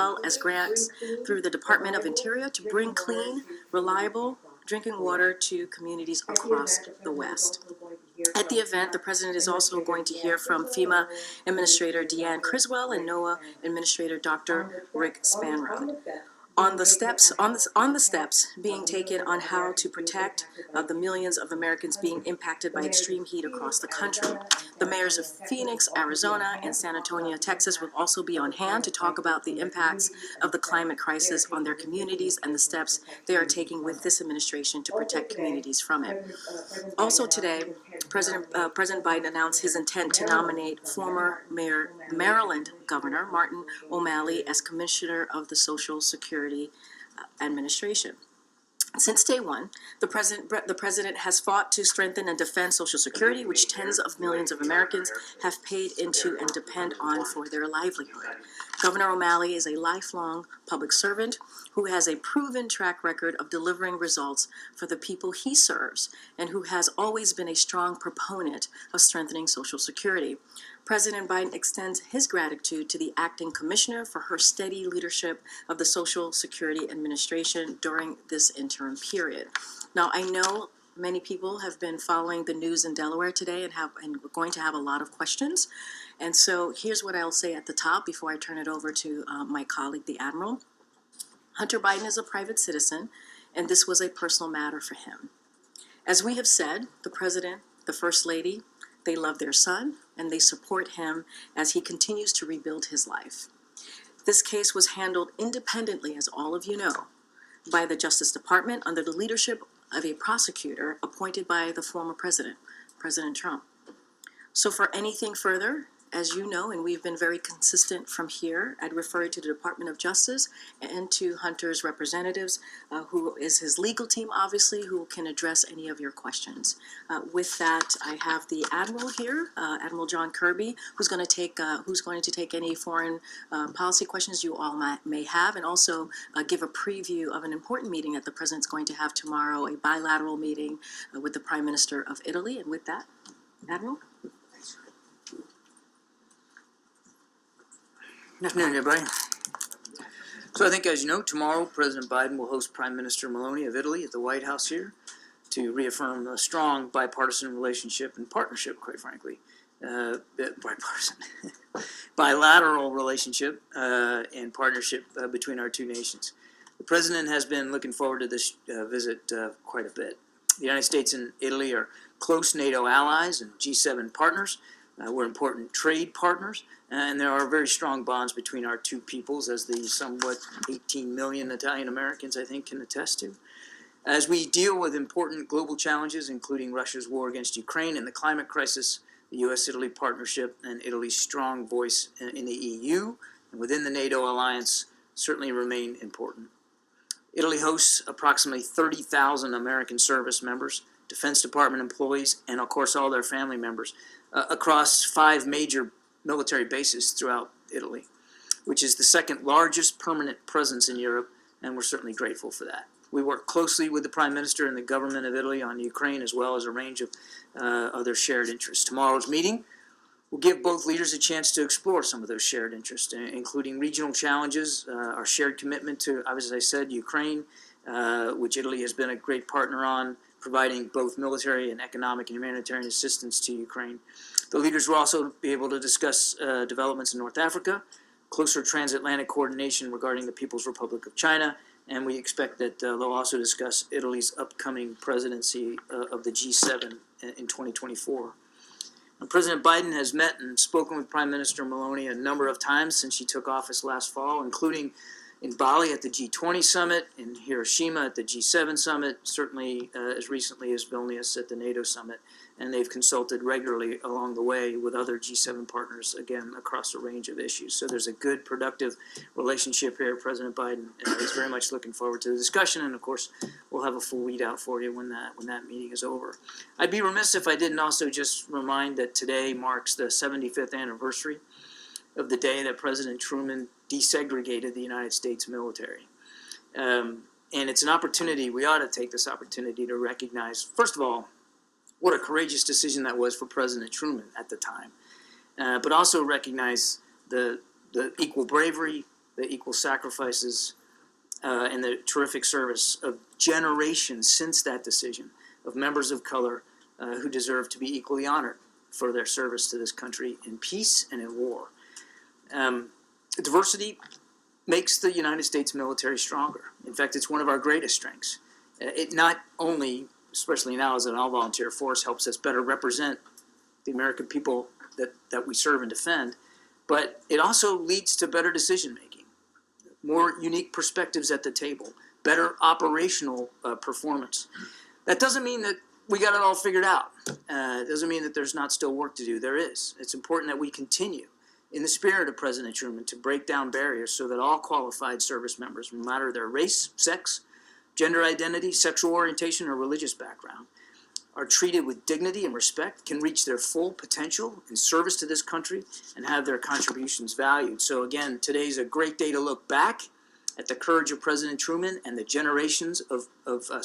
well as grants through the Department of Interior to bring clean, reliable drinking water to communities across the West. At the event, the President is also going to hear from FEMA Administrator Deanne Criswell and NOAA Administrator Dr. Rick Spanrod on the steps being taken on how to protect the millions of Americans being impacted by extreme heat across the country. The mayors of Phoenix, Arizona, and San Antonio, Texas will also be on hand to talk about the impacts of the climate crisis on their communities and the steps they are taking with this administration to protect communities from it. Also today, President Biden announced his intent to nominate former Maryland Governor Martin O'Malley as Commissioner of the Social Security Administration. Since day one, the president has fought to strengthen and defend Social Security, which tens of millions of Americans have paid into and depend on for their livelihood. Governor O'Malley is a lifelong public servant who has a proven track record of delivering results for the people he serves and who has always been a strong proponent of strengthening Social Security. President Biden extends his gratitude to the acting commissioner for her steady leadership of the Social Security Administration during this interim period. Now, I know many people have been following the news in Delaware today and we're going to have a lot of questions. And so here's what I'll say at the top before I turn it over to my colleague, the Admiral. Hunter Biden is a private citizen, and this was a personal matter for him. As we have said, the President, the First Lady, they love their son, and they support him as he continues to rebuild his life. This case was handled independently, as all of you know, by the Justice Department under the leadership of a prosecutor appointed by the former president, President Trump. So for anything further, as you know, and we've been very consistent from here, I'd refer you to the Department of Justice and to Hunter's representatives, who is his legal team, obviously, who can address any of your questions. With that, I have the Admiral here, Admiral John Kirby, who's going to take any foreign policy questions you all may have, and also give a preview of an important meeting that the President's going to have tomorrow, a bilateral meeting with the Prime Minister of Italy. And with that, Admiral. Good afternoon, everybody. So I think, as you know, tomorrow President Biden will host Prime Minister Meloni of Italy at the White House here to reaffirm a strong bipartisan relationship and partnership, quite frankly, bilateral relationship and partnership between our two nations. The President has been looking forward to this visit quite a bit. The United States and Italy are close NATO allies and G7 partners. We're important trade partners, and there are very strong bonds between our two peoples, as the somewhat 18 million Italian Americans, I think, can attest to. As we deal with important global challenges, including Russia's war against Ukraine and the climate crisis, the U.S.-Italy partnership and Italy's strong voice in the EU and within the NATO alliance certainly remain important. Italy hosts approximately 30,000 American service members, Defense Department employees, and of course all their family members across 5 major military bases throughout Italy, which is the second largest permanent presence in Europe, and we're certainly grateful for that. We work closely with the Prime Minister and the government of Italy on Ukraine, as well as a range of other shared interests. Tomorrow's meeting will give both leaders a chance to explore some of those shared interests, including regional challenges, our shared commitment to, as I said, Ukraine, which Italy has been a great partner on, providing both military and economic and humanitarian assistance to Ukraine. The leaders will also be able to discuss developments in North Africa, closer transatlantic coordination regarding the People's Republic of China, and we expect that they'll also discuss Italy's upcoming presidency of the G7 in 2024. And President Biden has met and spoken with Prime Minister Meloni a number of times since she took office last fall, including in Bali at the G20 summit, in Hiroshima at the G7 summit, certainly as recently as Vilnius at the NATO summit, and they've consulted regularly along the way with other G7 partners, again, across a range of issues. So there's a good, productive relationship here. President Biden is very much looking forward to the discussion, and of course, we'll have a full readout for you when that meeting is over. I'd be remiss if I didn't also just remind that today marks the 75th anniversary of the day that President Truman desegregated the United States military. And it's an opportunity, we ought to take this opportunity to recognize, first of all, what a courageous decision that was for President Truman at the time, but also recognize the equal bravery, the equal sacrifices and the terrific service of generations since that decision of members of color who deserve to be equally honored for their service to this country in peace and in war. Diversity makes the United States military stronger. In fact, it's one of our greatest strengths. It not only, especially now as an all-volunteer force, helps us better represent the American people that we serve and defend, but it also leads to better decision-making, more unique perspectives at the table, better operational performance. That doesn't mean that we got it all figured out. It doesn't mean that there's not still work to do. There is. It's important that we continue in the spirit of President Truman to break down barriers so that all qualified service members, no matter their race, sex, gender identity, sexual orientation, or religious background, are treated with dignity and respect, can reach their full potential in service to this country, and have their contributions valued. So again, today's a great day to look back at the courage of President Truman and the generations of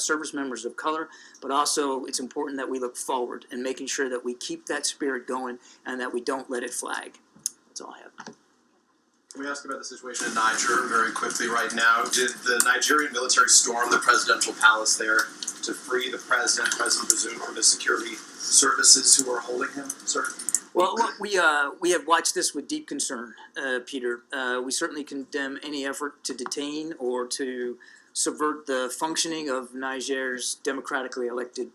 service members of color, but also it's important that we look forward and making sure that we keep that spirit going and that we don't let it flag. That's all I have. Can we ask about the situation in Niger very quickly right now? Did the Nigerian military storm the presidential palace there to free the President Bazoum, from the security services who are holding him, sir? Well, look, we have watched this with deep concern, Peter. We certainly condemn any effort to detain or to subvert the functioning of Niger's democratically elected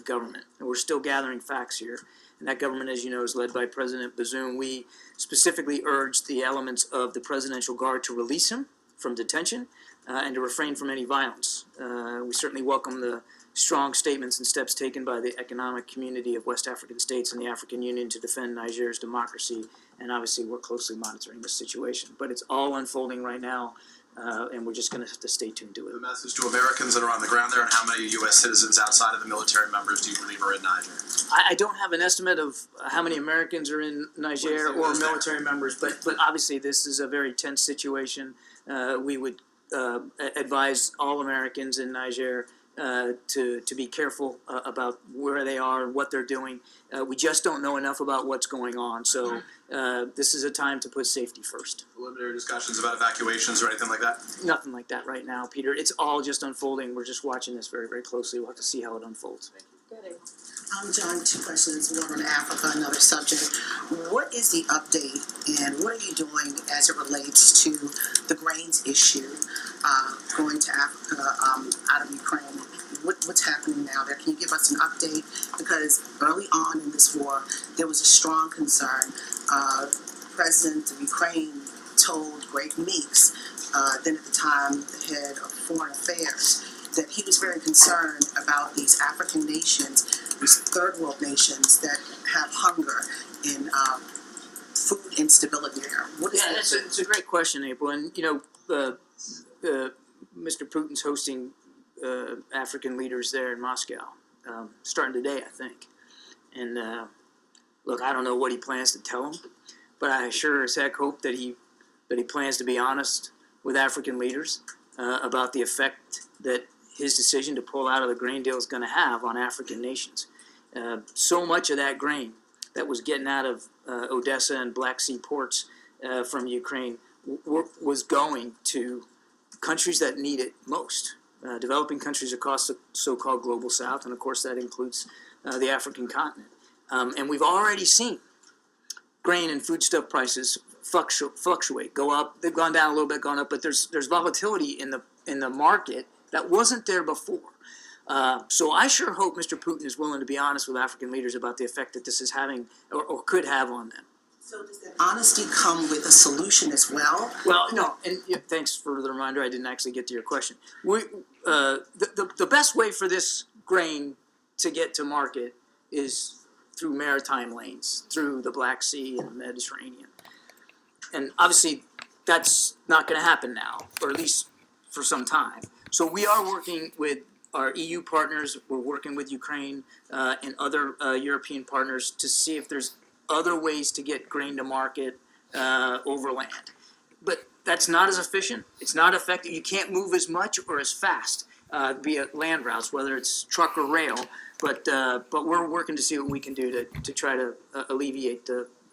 government. And we're still gathering facts here. And that government, as you know, is led by President Bazoum. We specifically urged the elements of the Presidential Guard to release him from detention and to refrain from any violence. We certainly welcome the strong statements and steps taken by the economic community of West African states and the African Union to defend Niger's democracy. And obviously, we're closely monitoring this situation. But it's all unfolding right now, and we're just going to have to stay tuned to it. The message to Americans that are on the ground there, and how many U.S. citizens outside of the military members do you believe are in Niger? I don't have an estimate of how many Americans are in Niger or military members, but obviously this is a very tense situation. We would advise all Americans in Niger to be careful about where they are and what they're doing. We just don't know enough about what's going on, so this is a time to put safety first. Preliminary discussions about evacuations or anything like that? Nothing like that right now, Peter. It's all just unfolding. We're just watching this very, very closely. We'll have to see how it unfolds. John, two questions, one on Africa, another subject. What is the update and what are you doing as it relates to the grains issue going to Africa out of Ukraine? What's happening now there? Can you give us an update? Because early on in this war, there was a strong concern. President of Ukraine told Greg Meeks, then at the time the head of Foreign Affairs, that he was very concerned about these African nations, these third world nations that have hunger and food instability there. What is that? It's a great question, April. And, you know, Mr. Putin's hosting African leaders there in Moscow, starting today, I think. And, look, I don't know what he plans to tell them, but I sure as heck hope that he plans to be honest with African leaders about the effect that his decision to pull out of the grain deal is going to have on African nations. So much of that grain that was getting out of Odessa and Black Sea ports from Ukraine was going to countries that need it most, developing countries across the so-called global south, and of course that includes the African continent. And we've already seen grain and foodstuff prices fluctuate, go up. They've gone down a little bit, gone up, but there's volatility in the market that wasn't there before. So I sure hope Mr. Putin is willing to be honest with African leaders about the effect that this is having or could have on them. So does that honesty come with a solution as well? Well, no, and thanks for the reminder. I didn't actually get to your question. The best way for this grain to get to market is through maritime lanes, through the Black Sea and the Mediterranean. And obviously that's not going to happen now, or at least for some time. So we are working with our EU partners, we're working with Ukraine and other European partners to see if there's other ways to get grain to market over land. But that's not as efficient, it's not effective, you can't move as much or as fast via land routes, whether it's truck or rail, but we're working to see what we can do to try to alleviate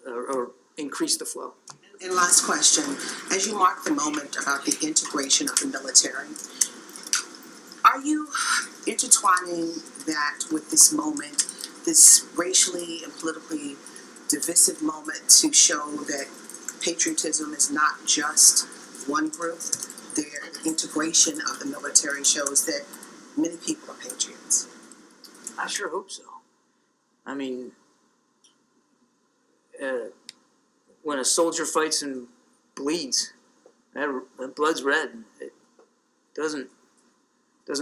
or increase the flow. And last question, as you mark the moment about the integration of the military, are you intertwining that with this moment, this racially and politically divisive moment to show that patriotism is not just one group? The integration of the military shows that many people are patriots. I sure hope so. I mean, when a soldier fights and bleeds, that blood's red. It doesn't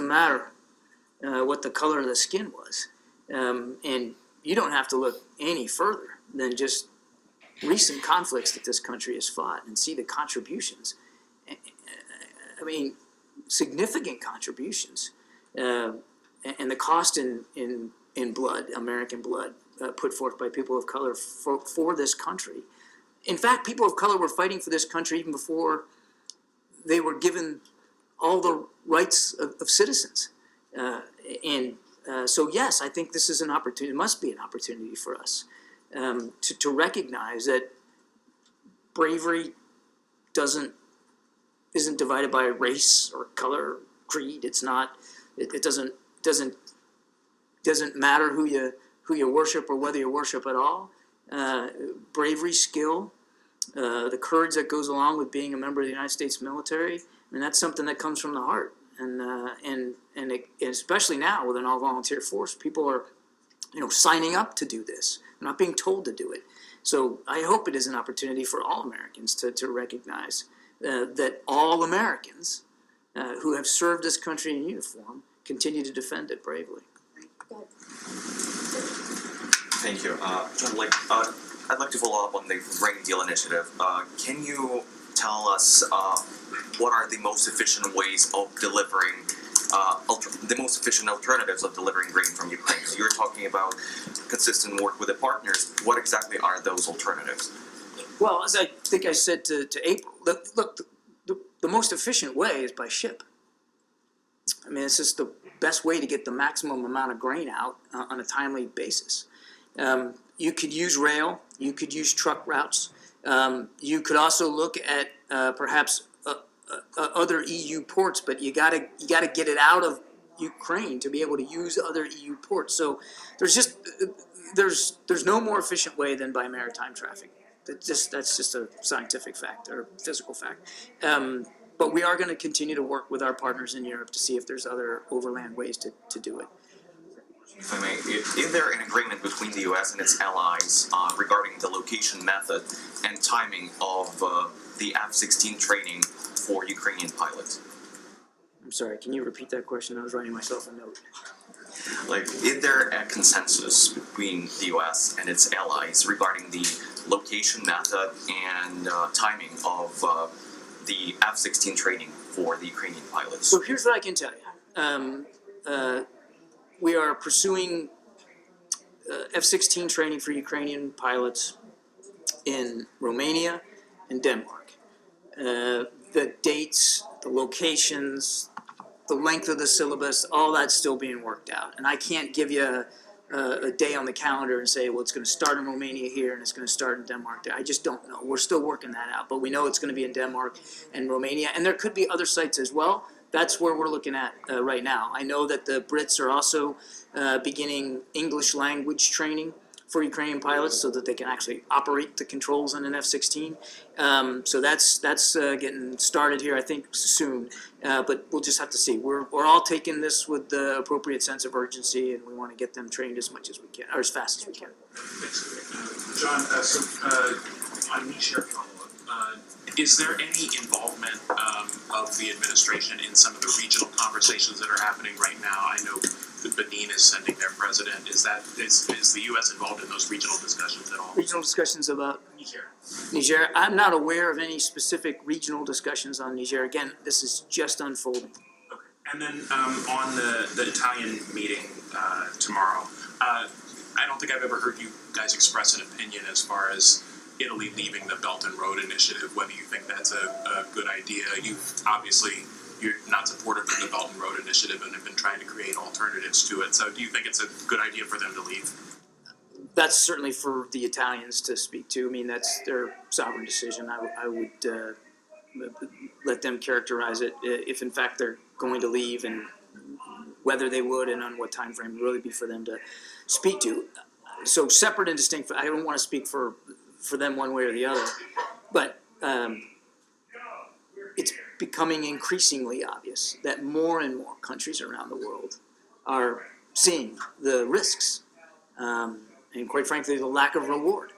matter what the color of the skin was, and you don't have to look any further than just recent conflicts that this country has fought and see the contributions. I mean, significant contributions, and the cost in blood, American blood, put forth by people of color for this country. In fact, people of color were fighting for this country even before they were given all the rights of citizens. So yes, I think this is an opportunity, it must be an opportunity for us to recognize that bravery isn't divided by race or color, or creed. It's not. It doesn't matter who you worship or whether you worship at all. Bravery, skill, the courage that goes along with being a member of the United States military. I mean, that's something that comes from the heart, and especially now with an all-volunteer force, people are, signing up to do this. They're not being told to do it. So I hope it is an opportunity for all Americans to recognize that all Americans who have served this country in uniform continue to defend it bravely. Thank you. John, I'd like to follow up on the grain deal initiative. Can you tell us what are the most efficient ways of delivering, the most efficient alternatives of delivering grain from Ukraine? So you're talking about consistent work with the partners. What exactly are those alternatives? Well, as I think I said to April, look, the most efficient way is by ship. I mean, it's just the best way to get the maximum amount of grain out on a timely basis. You could use rail, you could use truck routes, you could also look at perhaps other EU ports, but you gotta get it out of Ukraine to be able to use other EU ports. So there's no more efficient way than by maritime traffic. That's just a scientific fact or physical fact. But we are going to continue to work with our partners in Europe to see if there's other overland ways to do it. If I may, is there an agreement between the U.S. and its allies regarding the location, method, and timing of the F-16 training for Ukrainian pilots? I'm sorry, can you repeat that question? I was writing myself a note. Is there a consensus between the U.S. and its allies regarding the location, method, and timing of the F-16 training for the Ukrainian pilots? So here's what I can tell you. We are pursuing F-16 training for Ukrainian pilots in Romania and Denmark. The dates, the locations, the length of the syllabus, all that's still being worked out. And I can't give you a day on the calendar and say, well, it's going to start in Romania here and it's going to start in Denmark there. I just don't know. We're still working that out. But we know it's going to be in Denmark and Romania. And there could be other sites as well. That's where we're looking at right now. I know that the Brits are also beginning English language training for Ukrainian pilots so that they can actually operate the controls on an F-16. So that's getting started here, I think, soon. But we'll just have to see. We're all taking this with the appropriate sense of urgency, and we want to get them trained as much as we can, or as fast as we can. John, on Niger follow-up, is there any involvement of the administration in some of the regional conversations that are happening right now? I know that Benin is sending their president. Is the U.S. involved in those regional discussions at all? Regional discussions about Niger. Niger. I'm not aware of any specific regional discussions on Niger. Again, this is just unfolding. Okay. And then on the Italian meeting tomorrow, I don't think I've ever heard you guys express an opinion as far as Italy leaving the Belt and Road Initiative, whether you think that's a good idea. You're not supportive of the Belt and Road Initiative and have been trying to create alternatives to it. So do you think it's a good idea for them to leave? that's certainly for the Italians to speak to. I mean, that's their sovereign decision. I would let them characterize it if in fact they're going to leave, and whether they would and on what time frame would really be for them to speak to. So separate and distinct. I don't want to speak for them one way or the other, but it's becoming increasingly obvious that more and more countries around the world are seeing the risks and quite frankly the lack of reward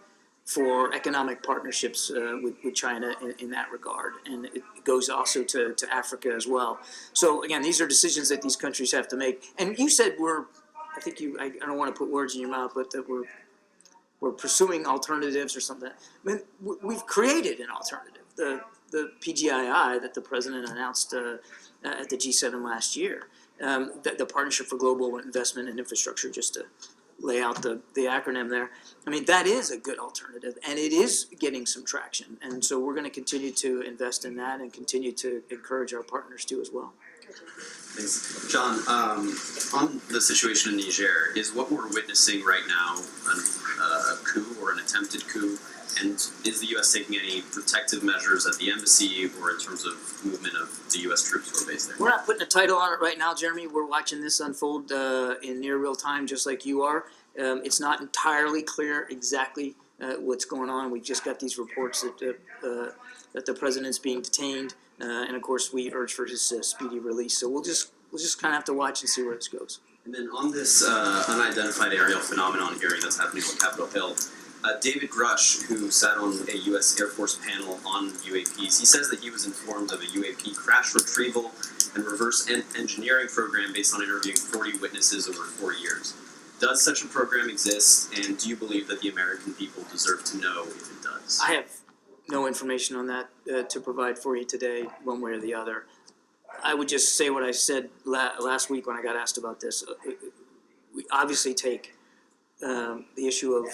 for economic partnerships with China in that regard. And it goes also to Africa as well. So again, these are decisions that these countries have to make. And you said I don't want to put words in your mouth, but that we're pursuing alternatives or something. I mean, we've created an alternative. The PGII that the president announced at the G7 last year, the Partnership for Global Investment and Infrastructure, just to lay out the acronym there. I mean, that is a good alternative, and it is getting some traction. And so we're going to continue to invest in that and continue to encourage our partners to as well. Thanks. John, on the situation in Niger, is what we're witnessing right now a coup or an attempted coup? And is the U.S. taking any protective measures at the embassy or in terms of movement of the U.S. troops who are based there? We're not putting a title on it right now, Jeremy. We're watching this unfold in near real time, just like you are. It's not entirely clear exactly what's going on. We've just got these reports that the president's being detained, and of course we urge for his speedy release. So we'll just kind of have to watch and see where this goes. And then on this unidentified aerial phenomenon hearing that's happening on Capitol Hill, David Grush, who sat on a U.S. Air Force panel on UAPs, he says that he was informed of a UAP crash retrieval and reverse engineering program based on interviewing 40 witnesses over 4 years. Does such a program exist, and do you believe that the American people deserve to know if it does? I have no information on that to provide for you today, one way or the other. I would just say what I said last week when I got asked about this. We obviously take the issue of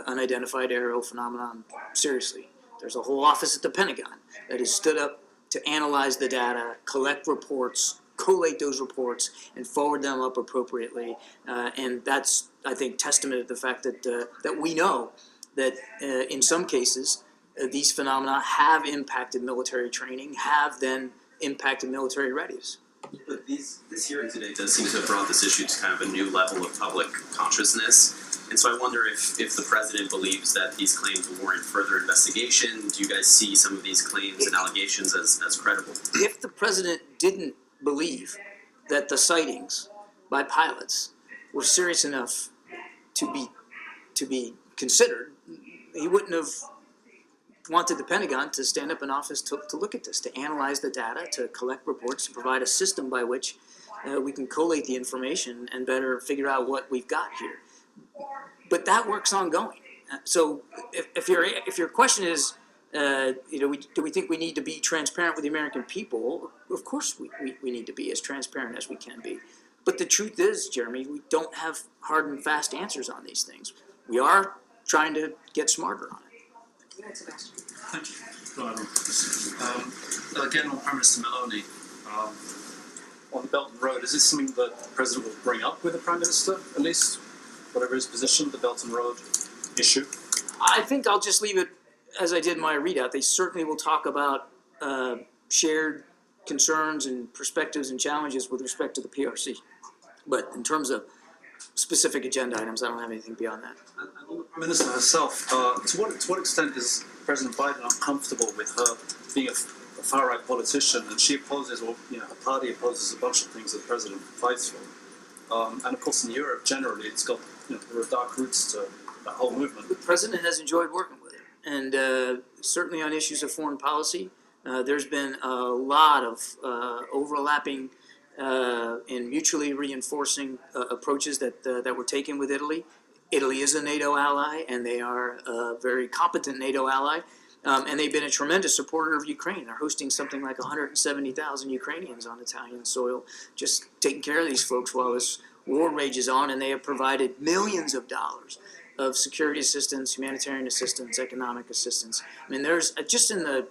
unidentified aerial phenomenon seriously. There's a whole office at the Pentagon that has stood up to analyze the data, collect reports, collate those reports, and forward them up appropriately. And that's, I think, testament to the fact that we know that in some cases these phenomena have impacted military training, have then impacted military readiness. But this hearing today does seem to have brought this issue to kind of a new level of public consciousness. And so I wonder if the president believes that these claims warrant further investigation. Do you guys see some of these claims and allegations as credible? If the president didn't believe that the sightings by pilots were serious enough to be considered, he wouldn't have wanted the Pentagon to stand up an office to look at this, to analyze the data, to collect reports, to provide a system by which we can collate the information and better figure out what we've got here. But that work's ongoing. So if your question is, do we think we need to be transparent with the American people? Of course we need to be as transparent as we can be. But the truth is, Jeremy, we don't have hard and fast answers on these things. We are trying to get smarter on it. Thank you. Again, on Prime Minister Maloney, on the Belt and Road, is this something that the President will bring up with the Prime Minister, at least? Whatever his position, the Belt and Road issue? I think I'll just leave it as I did my readout. They certainly will talk about shared concerns and perspectives and challenges with respect to the PRC. But in terms of specific agenda items, I don't have anything beyond that. And on the Prime Minister herself, to what extent is President Biden uncomfortable with her being a far-right politician, and she opposes, or her party opposes a bunch of things that the President fights for? And of course in Europe generally it's got there are dark roots to that whole movement. The President has enjoyed working with her, and certainly on issues of foreign policy, there's been a lot of overlapping and mutually reinforcing approaches that were taken with Italy. Italy is a NATO ally, and they are a very competent NATO ally, and they've been a tremendous supporter of Ukraine. They're hosting something like 170,000 Ukrainians on Italian soil, just taking care of these folks while this war rages on, and they have provided millions of dollars of security assistance, humanitarian assistance, economic assistance. I mean, there's just in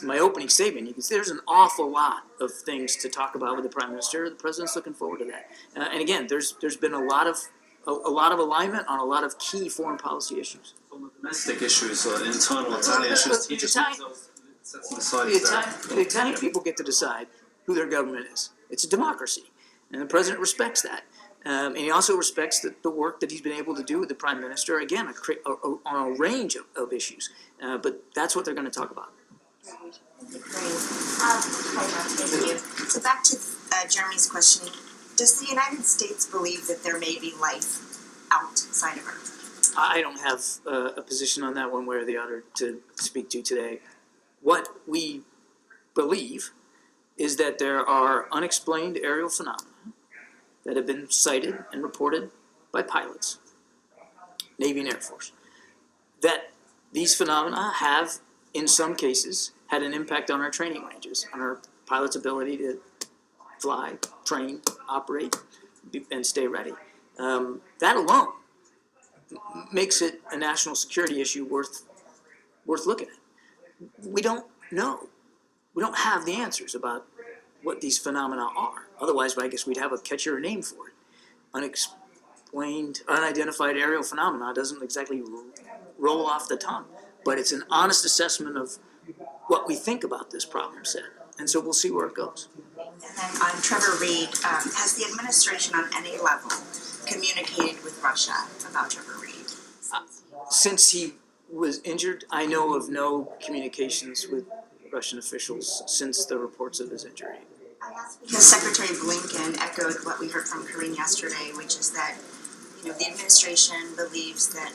my opening statement, you can see there's an awful lot of things to talk about with the Prime Minister. The President's looking forward to that. And again, there's been a lot of a lot of alignment on a lot of key foreign policy issues. On the domestic issues, internal Italian issues, he just sets them aside. The Italian people get to decide who their government is. It's a democracy, and the president respects that. And he also respects the work that he's been able to do with the prime minister, again, on a range of issues. But that's what they're going to talk about. Thank you. So back to Jeremy's question, does the United States believe that there may be life outside of Earth? I don't have a position on that one way or the other to speak to today. What we believe is that there are unexplained aerial phenomena that have been cited and reported by pilots, Navy and Air Force, that these phenomena have, in some cases, had an impact on our training ranges, on our pilots' ability to fly, train, operate, and stay ready. That alone makes it a national security issue worth looking at. We don't know. We don't have the answers about what these phenomena are. Otherwise, I guess we'd have a catchier name for it. Unexplained, unidentified aerial phenomena doesn't exactly roll off the tongue, but it's an honest assessment of what we think about this problem set. And so we'll see where it goes. And then on Trevor Reed, has the administration on any level communicated with Russia about Trevor Reed? Since he was injured, I know of no communications with Russian officials since the reports of his injury. I asked because Secretary Blinken echoed what we heard from Karine yesterday, which is that, the administration believes that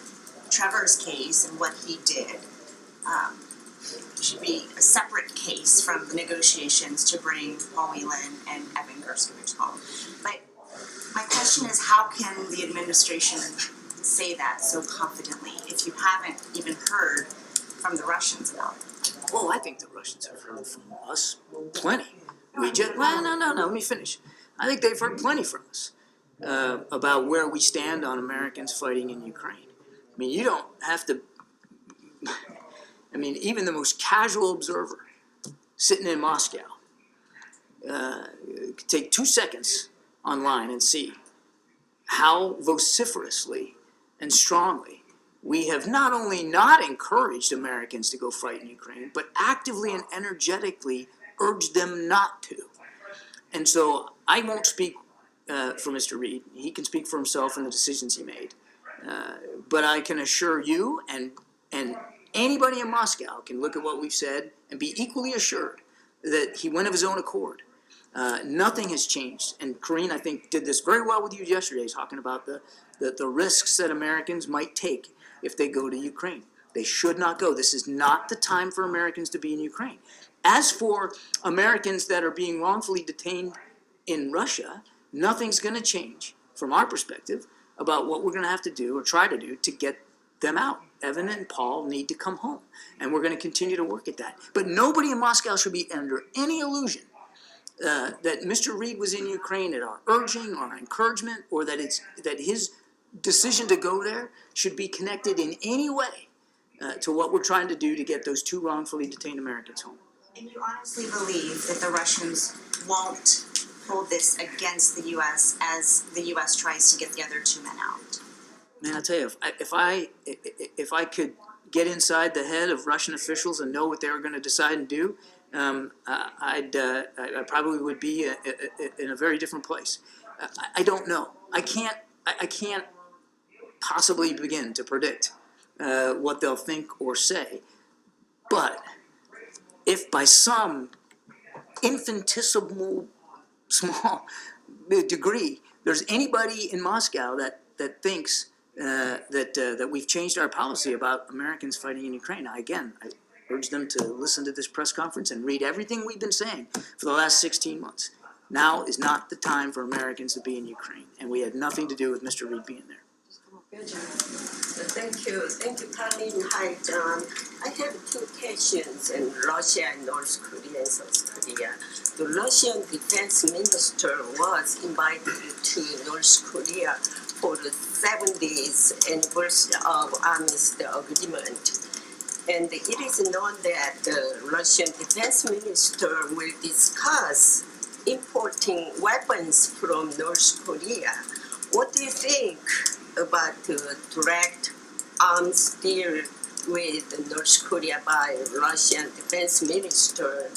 Trevor's case and what he did should be a separate case from the negotiations to bring Paul Whelan and Evan Gershkovich home. But my question is, how can the administration say that so confidently if you haven't even heard from the Russians about it? Well, I think the Russians have heard from us plenty. No, let me finish. I think they've heard plenty from us about where we stand on Americans fighting in Ukraine. I mean, you don't have to, even the most casual observer sitting in Moscow could take 2 seconds online and see how vociferously and strongly we have not only not encouraged Americans to go fight in Ukraine, but actively and energetically urged them not to. And so I won't speak for Mr. Reed. He can speak for himself and the decisions he made. But I can assure you and anybody in Moscow can look at what we've said and be equally assured that he went of his own accord. Nothing has changed. And Karine, I think, did this very well with you yesterday, talking about the risks that Americans might take if they go to Ukraine. They should not go. This is not the time for Americans to be in Ukraine. As for Americans that are being wrongfully detained in Russia, nothing's going to change from our perspective about what we're going to have to do or try to do to get them out. Evan and Paul need to come home, and we're going to continue to work at that. But nobody in Moscow should be under any illusion that Mr. Reed was in Ukraine at our urging or our encouragement, or that his decision to go there should be connected in any way to what we're trying to do to get those 2 wrongfully detained Americans home. And you honestly believe that the Russians won't hold this against the U.S. as the U.S. tries to get the other 2 men out? Man, I tell you, if I could get inside the head of Russian officials and know what they were going to decide and do, I probably would be in a very different place. I don't know. I can't possibly begin to predict what they'll think or say. But if by some infinitesimal small degree there's anybody in Moscow that thinks that we've changed our policy about Americans fighting in Ukraine, I urge them to listen to this press conference and read everything we've been saying for the last 16 months. Now is not the time for Americans to be in Ukraine, and we had nothing to do with Mr. Reed being there. Thank you, Karine. Hi, John. I have 2 questions in Russia and North Korea and South Korea. The Russian defense minister was invited to North Korea for the 70th anniversary of Armistice Agreement. And it is known that the Russian defense minister will discuss importing weapons from North Korea. What do you think about direct arms deal with North Korea by Russian defense minister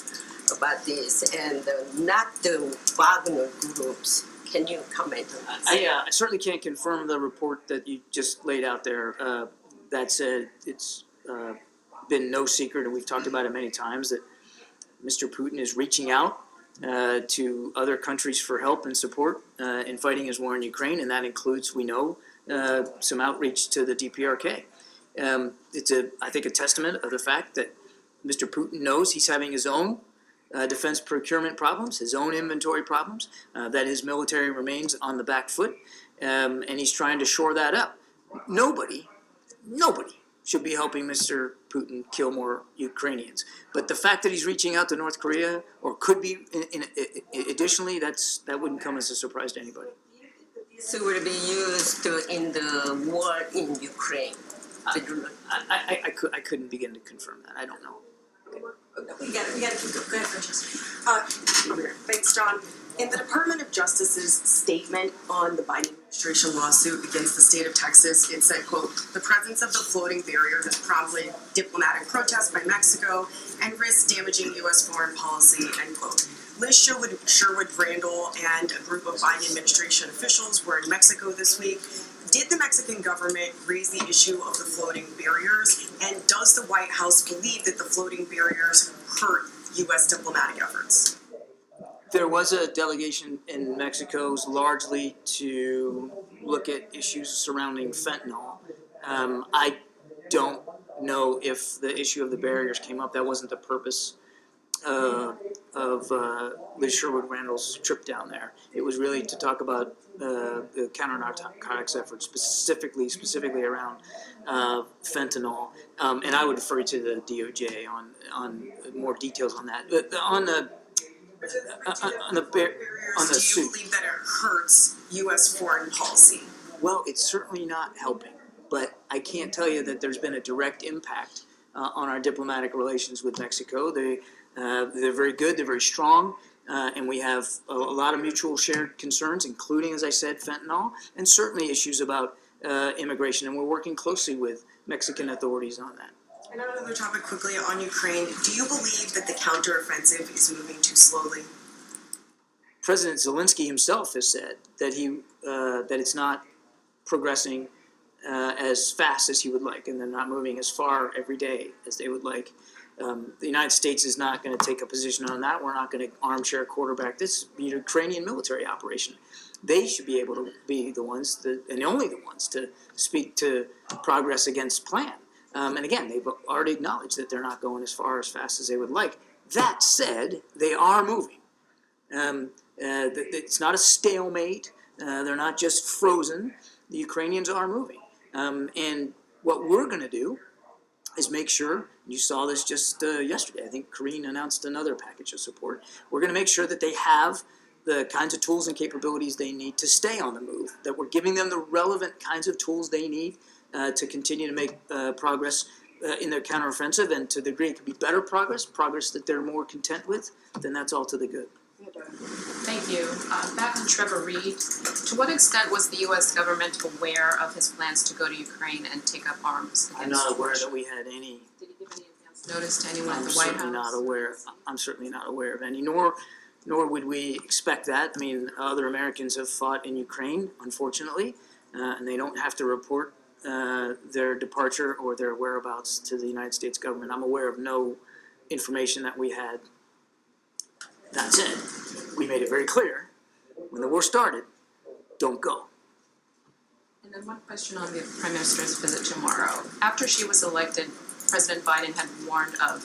about this, and not the Wagner groups. Can you comment on this? I certainly can't confirm the report that you just laid out there. That said, it's been no secret, and we've talked about it many times, that Mr. Putin is reaching out to other countries for help and support in fighting his war in Ukraine, and that includes, we know, some outreach to the DPRK. It's I think, a testament of the fact that Mr. Putin knows he's having his own defense procurement problems, his own inventory problems, that his military remains on the back foot, and he's trying to shore that up. Nobody should be helping Mr. Putin kill more Ukrainians. But the fact that he's reaching out to North Korea, or could be additionally, that wouldn't come as a surprise to anybody. This will be used in the war in Ukraine. I couldn't begin to confirm that. I don't know. We gotta keep going. Go ahead, Francesca. Thanks, John. In the Department of Justice's statement on the Biden administration lawsuit against the state of Texas, it said, quote, "The presence of the floating barrier has prompted diplomatic protests by Mexico and risks damaging U.S. foreign policy," end quote. Liz Sherwood Randall and a group of Biden administration officials were in Mexico this week. Did the Mexican government raise the issue of the floating barriers? And does the White House believe that the floating barriers hurt U.S. diplomatic efforts? There was a delegation in Mexico, largely to look at issues surrounding fentanyl. I don't know if the issue of the barriers came up. That wasn't the purpose of Liz Sherwood Randall's trip down there. It was really to talk about the counter-narcotics efforts, specifically around fentanyl. And I would refer you to the DOJ on more details on that. But on the Do you suit. believe that it hurts U.S. foreign policy? Well, it's certainly not helping, but I can't tell you that there's been a direct impact on our diplomatic relations with Mexico. They're very good, they're very strong, and we have a lot of mutual shared concerns, including, as I said, fentanyl, and certainly issues about immigration, and we're working closely with Mexican authorities on that. And on another topic quickly, on Ukraine, do you believe that the counteroffensive is moving too slowly? President Zelensky himself has said that that it's not progressing as fast as he would like, and they're not moving as far every day as they would like. The United States is not going to take a position on that. We're not going to armchair quarterback this Ukrainian military operation. They should be able to be the ones, and only the ones, to speak to progress against plan. And again, they've already acknowledged that they're not going as far as fast as they would like. That said, they are moving. It's not a stalemate. They're not just frozen. The Ukrainians are moving. And what we're going to do is make sure, you saw this just yesterday, I think Karine announced another package of support. We're going to make sure that they have the kinds of tools and capabilities they need to stay on the move, that we're giving them the relevant kinds of tools they need to continue to make progress in their counteroffensive, and to the degree it could be better progress that they're more content with, then that's all to the good. Thank you. Back on Trevor Reed, to what extent was the U.S. government aware of his plans to go to Ukraine and take up arms against I'm not aware Russia? that we had any. Did he give any advance notice to anyone at I'm the White certainly House? not aware. I'm certainly not aware of any, nor would we expect that. I mean, other Americans have fought in Ukraine, unfortunately, and they don't have to report their departure or their whereabouts to the United States government. I'm aware of no information that we had. That said, we made it very clear when the war started, don't go. And then one question on the Prime Minister's visit tomorrow. After she was elected, President Biden had warned of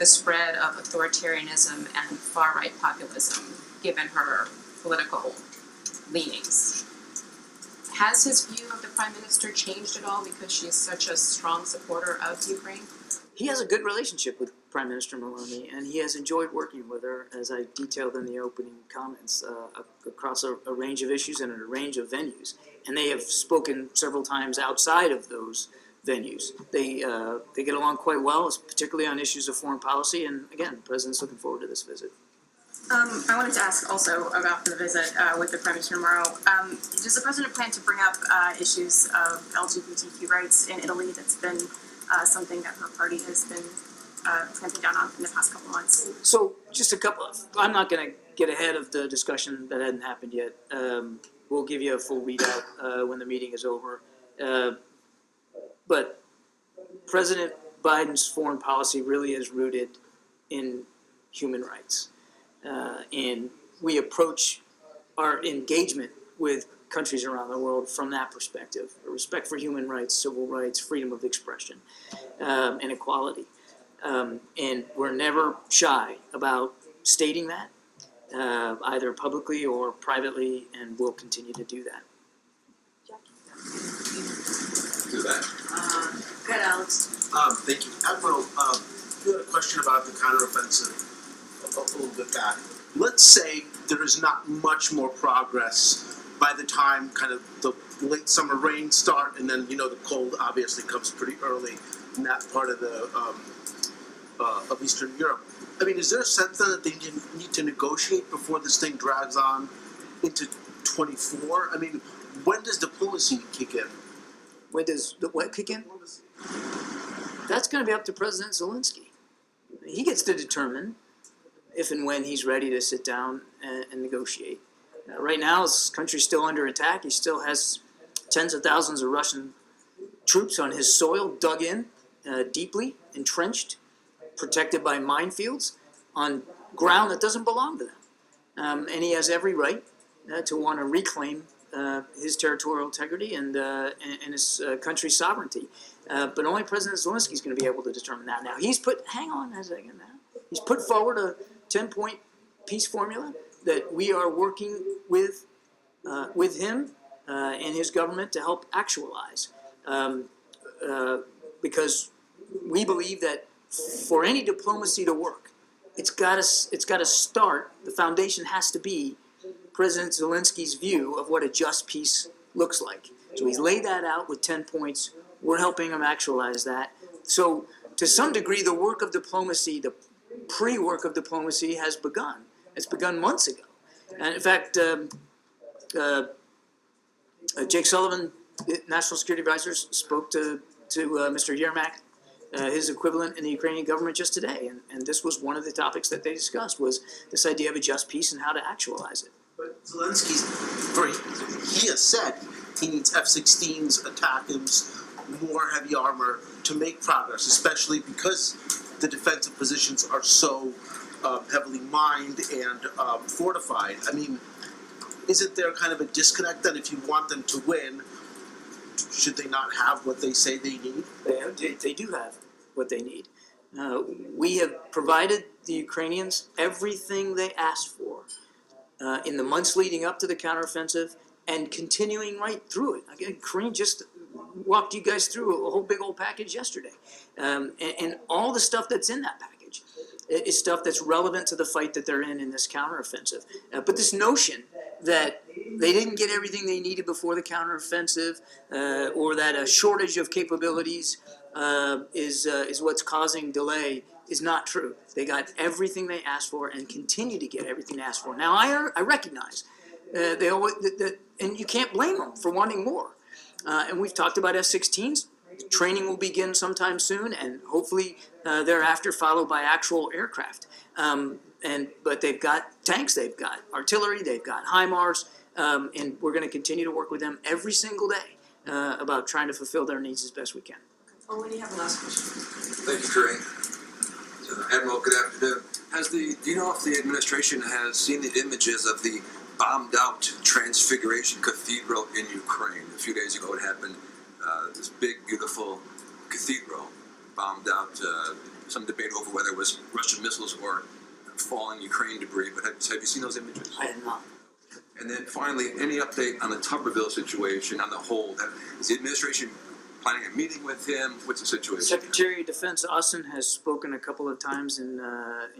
the spread of authoritarianism and far-right populism, given her political leanings. Has his view of the Prime Minister changed at all because she is such a strong supporter of Ukraine? He has a good relationship with Prime Minister Meloni, and he has enjoyed working with her, as I detailed in the opening comments, across a range of issues and in a range of venues. And they have spoken several times outside of those venues. They get along quite well, particularly on issues of foreign policy. And again, the President's looking forward to this visit. I wanted to ask also about the visit with the Prime Minister tomorrow. Does the President plan to bring up issues of LGBTQ rights in Italy? That's been something that her party has been clamping down on in the past couple months. So just a couple of, I'm not gonna get ahead of the discussion that hadn't happened yet. We'll give you a full readout when the meeting is over. But President Biden's foreign policy really is rooted in human rights. And we approach our engagement with countries around the world from that perspective. Respect for human rights, civil rights, freedom of expression, and equality. And we're never shy about stating that, either publicly or privately, and we'll continue to do that. Do that. Good, Alex. Thank you. Admiral, you had a question about the counteroffensive a little bit back. Let's say there is not much more progress by the time kind of the late summer rains start, and then, the cold obviously comes pretty early in that part of the of Eastern Europe. I mean, is there a sense then that they need to negotiate before this thing drags on into 24? I mean, when does diplomacy kick in? When does the what kick in? That's going to be up to President Zelensky. He gets to determine if and when he's ready to sit down and negotiate. Right now, his country's still under attack. He still has tens of thousands of Russian troops on his soil, dug in, deeply, entrenched, protected by minefields on ground that doesn't belong to them. And he has every right to want to reclaim his territorial integrity and his country's sovereignty. But only President Zelensky is going to be able to determine that. Now, he's put forward a 10-point peace formula that we are working with him and his government to help actualize. Because we believe that for any diplomacy to work, it's got to start, the foundation has to be President Zelensky's view of what a just peace looks like. So he's laid that out with 10 points. We're helping him actualize that. So to some degree, the work of diplomacy, the pre-work of diplomacy has begun. It's begun months ago. And in fact, Jake Sullivan, National Security Advisor, spoke to Mr. Yermak, his equivalent in the Ukrainian government just today. And this was one of the topics that they discussed, was this idea of a just peace and how to actualize it. But Zelensky's he has said he needs F-16s, ATACMS, more heavy armor to make progress, especially because the defensive positions are so heavily mined and fortified. I mean, isn't there kind of a disconnect that if you want them to win, should they not have what they say they need? They do have what they need. We have provided the Ukrainians everything they asked for in the months leading up to the counteroffensive and continuing right through it. Again, Kareem just walked you guys through a whole big old package yesterday. And all the stuff that's in that package is stuff that's relevant to the fight that they're in this counteroffensive. But this notion that they didn't get everything they needed before the counteroffensive, or that a shortage of capabilities is what's causing delay, is not true. They got everything they asked for and continue to get everything they asked for. Now, I recognize they always, and you can't blame them for wanting more. And we've talked about F-16s. Training will begin sometime soon, and hopefully thereafter followed by actual aircraft. But they've got tanks, they've got artillery, they've got HIMARS, and we're going to continue to work with them every single day about trying to fulfill their needs as best we can. Oh, and you have a last question. Thank you, Kareem. Admiral, good afternoon. Do you know if the administration has seen the images of the bombed-out Transfiguration Cathedral in Ukraine? A few days ago it happened. This big, beautiful cathedral bombed out. Some debate over whether it was Russian missiles or falling Ukraine debris, but have you seen those images? I have not. And then finally, any update on the Tuberville situation, on the hold? Is the administration planning a meeting with him? What's the situation? Secretary of Defense Austin has spoken a couple of times in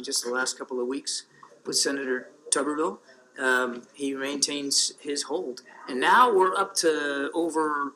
just the last couple of weeks with Senator Tuberville. He maintains his hold. And now we're up to over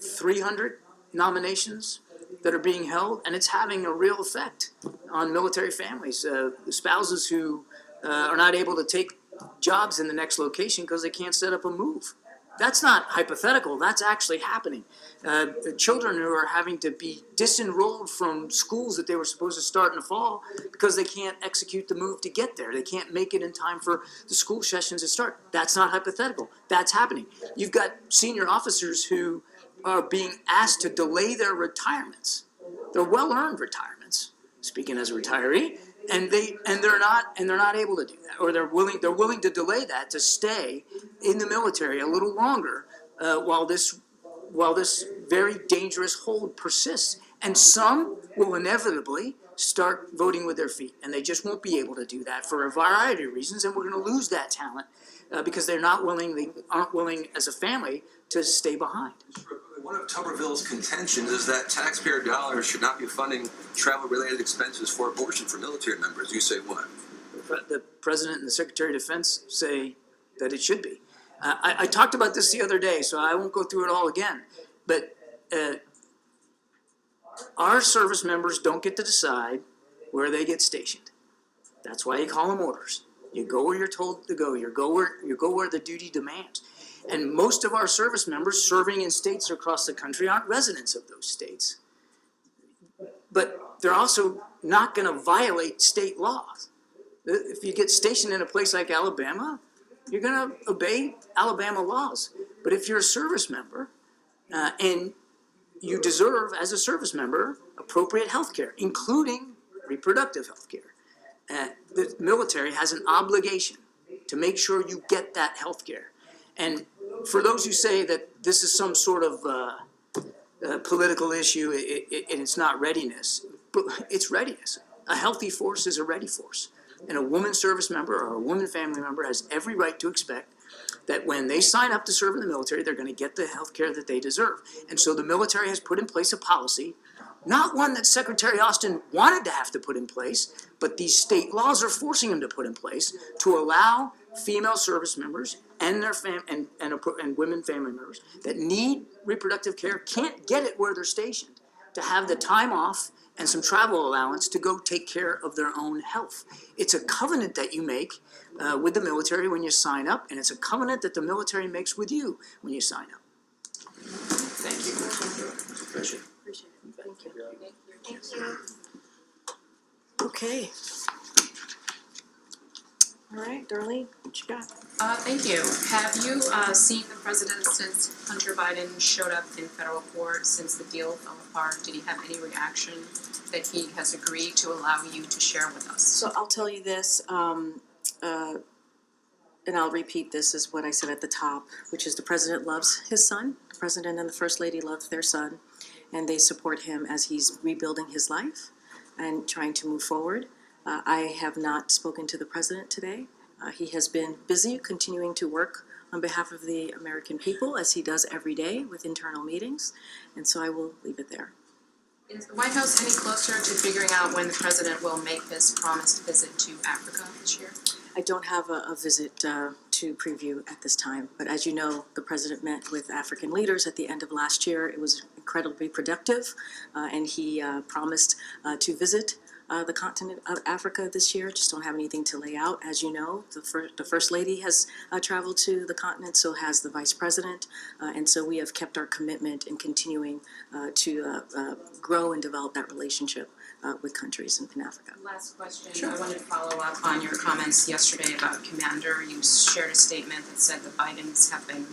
300 nominations that are being held, and it's having a real effect on military families. The spouses who are not able to take jobs in the next location because they can't set up a move. That's not hypothetical, that's actually happening. The children who are having to be disenrolled from schools that they were supposed to start in the fall because they can't execute the move to get there. They can't make it in time for the school sessions to start. That's not hypothetical, that's happening. You've got senior officers who are being asked to delay their retirements. They're well-earned retirements, speaking as a retiree, and they're not able to do that, or they're willing to delay that to stay in the military a little longer while this very dangerous hold persists. And some will inevitably start voting with their feet, and they just won't be able to do that for a variety of reasons, and we're going to lose that talent because they aren't willing as a family to stay behind. One of Tuberville's contentions is that taxpayer dollars should not be funding travel-related expenses for abortion for military members. You say what? The President and the Secretary of Defense say that it should be. I talked about this the other day, so I won't go through it all again. But our service members don't get to decide where they get stationed. That's why you call them orders. You go where you're told to go. You go where the duty demands. And most of our service members serving in states across the country aren't residents of those states. But they're also not going to violate state laws. If you get stationed in a place like Alabama, you're going to obey Alabama laws. But if you're a service member and you deserve, as a service member, appropriate health care, including reproductive health care, the military has an obligation to make sure you get that health care. And for those who say that this is some sort of political issue and it's not readiness, but it's readiness. A healthy force is a ready force. And a woman service member or a woman family member has every right to expect that when they sign up to serve in the military, they're going to get the health care that they deserve. And so the military has put in place a policy, not one that Secretary Austin wanted to have to put in place, but these state laws are forcing him to put in place to allow female service members and their and women family members that need reproductive care, can't get it where they're stationed, to have the time off and some travel allowance to go take care of their own health. It's a covenant that you make with the military when you sign up, and it's a covenant that the military makes with you when you sign up. Thank you. Appreciate it. Thank you. Thank you. Okay. All right, Darlene, what you got? Thank you. Have you seen the president since Hunter Biden showed up in federal court, since the deal fell apart? Did he have any reaction that he has agreed to allow you to share with us? So I'll tell you this, and I'll repeat this is what I said at the top, which is the president loves his son. The president and the first lady love their son, and they support him as he's rebuilding his life and trying to move forward. I have not spoken to the president today. He has been busy continuing to work on behalf of the American people, as he does every day with internal meetings, and so I will leave it there. Is the White House any closer to figuring out when the president will make his promised visit to Africa this year? I don't have a visit to preview at this time, but as you know, the president met with African leaders at the end of last year. It was incredibly productive, and he promised to visit the continent of Africa this year. Just don't have anything to lay out. As you know, the first lady has traveled to the continent, so has the vice president, and so we have kept our commitment in continuing to grow and develop that relationship with countries in Africa. Last question. Sure. I wanted to follow up on your comments yesterday about Commander. You shared a statement that said the Bidens have been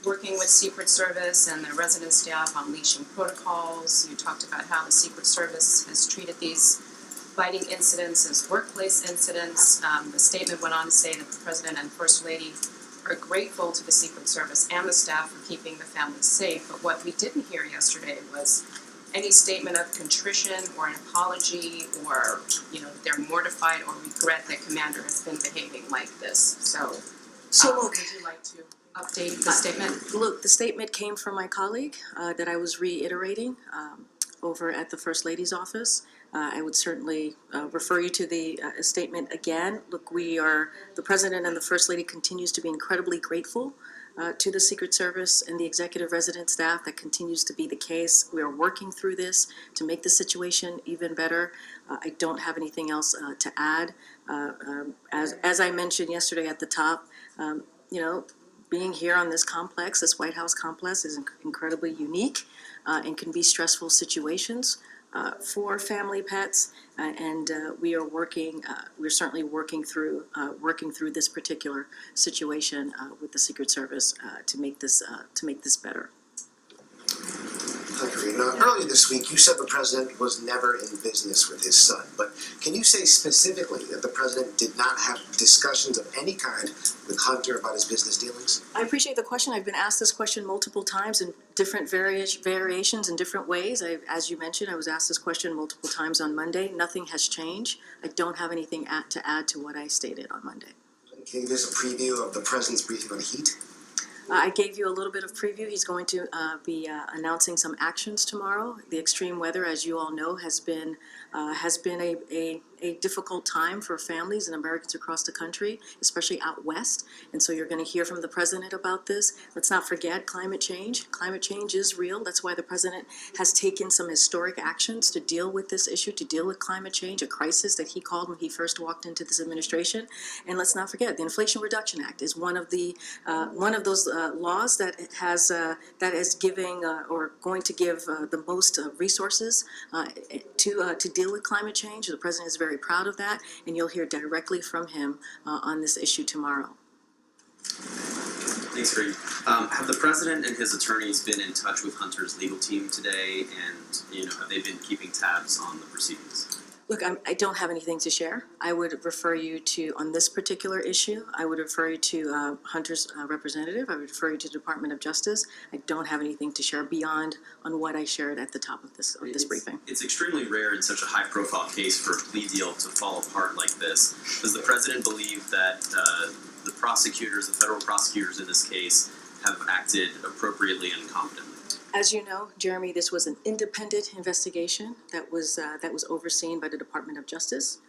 working with Secret Service and the resident staff on unleashing protocols. You talked about how the Secret Service has treated these fighting incidents as workplace incidents. The statement went on to say that the President and First Lady are grateful to the Secret Service and the staff for keeping the families safe. But what we didn't hear yesterday was any statement of contrition or an apology, or they're mortified or regret that Commander has been behaving like this. So would you like to update the statement? Look, the statement came from my colleague that I was reiterating over at the First Lady's office. I would certainly refer you to the statement again. Look, the President and the First Lady continues to be incredibly grateful to the Secret Service and the executive resident staff. That continues to be the case. We are working through this to make the situation even better. I don't have anything else to add. As I mentioned yesterday at the top, being here on this complex, this White House complex, is incredibly unique and can be stressful situations for family pets. And we are working. We're certainly working through this particular situation with the Secret Service to make this better. Earlier this week, you said the president was never in business with his son, but can you say specifically that the president did not have discussions of any kind with Hunter about his business dealings? I appreciate the question. I've been asked this question multiple times in different variations in different ways. As you mentioned, I was asked this question multiple times on Monday. Nothing has changed. I don't have anything to add to what I stated on Monday. Can you give us a preview of the president's briefing on heat? I gave you a little bit of preview. He's going to be announcing some actions tomorrow. The extreme weather, as you all know, has been a difficult time for families and Americans across the country, especially out west. And so you're going to hear from the president about this. Let's not forget climate change. Climate change is real. That's why the president has taken some historic actions to deal with this issue, to deal with climate change, a crisis that he called when he first walked into this administration. And let's not forget, the Inflation Reduction Act is one of those laws that is giving or going to give the most resources to deal with climate change. The president is very proud of that, and you'll hear directly from him on this issue tomorrow. Thanks, Greg. Have the president and his attorneys been in touch with Hunter's legal team today, and have they been keeping tabs on the proceedings? Look, I don't have anything to share. I would refer you to, on this particular issue, I would refer you to Hunter's representative. I would refer you to the Department of Justice. I don't have anything to share beyond on what I shared at the top of this briefing. It's extremely rare in such a high-profile case for a plea deal to fall apart like this. Does the president believe that the prosecutors, the federal prosecutors in this case, have acted appropriately and competently? As you know, Jeremy, this was an independent investigation that was overseen by the Department of Justice.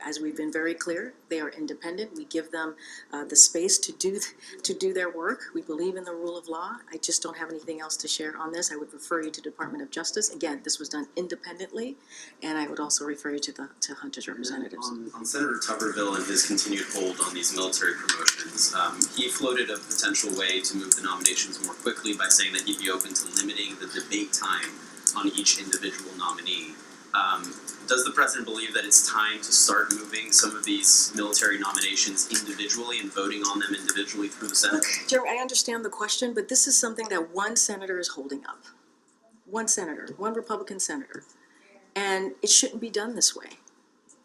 As we've been very clear, they are independent. We give them the space to do their work. We believe in the rule of law. I just don't have anything else to share on this. I would refer you to the Department of Justice. Again, this was done independently, and I would also refer you to Hunter's representatives. On Senator Tuberville and his continued hold on these military promotions, he floated a potential way to move the nominations more quickly by saying that he'd be open to limiting the debate time on each individual nominee. Does the president believe that it's time to start moving some of these military nominations individually and voting on them individually through the Senate? Jeremy, I understand the question, but this is something that one senator is holding up. One senator, one Republican senator. And it shouldn't be done this way.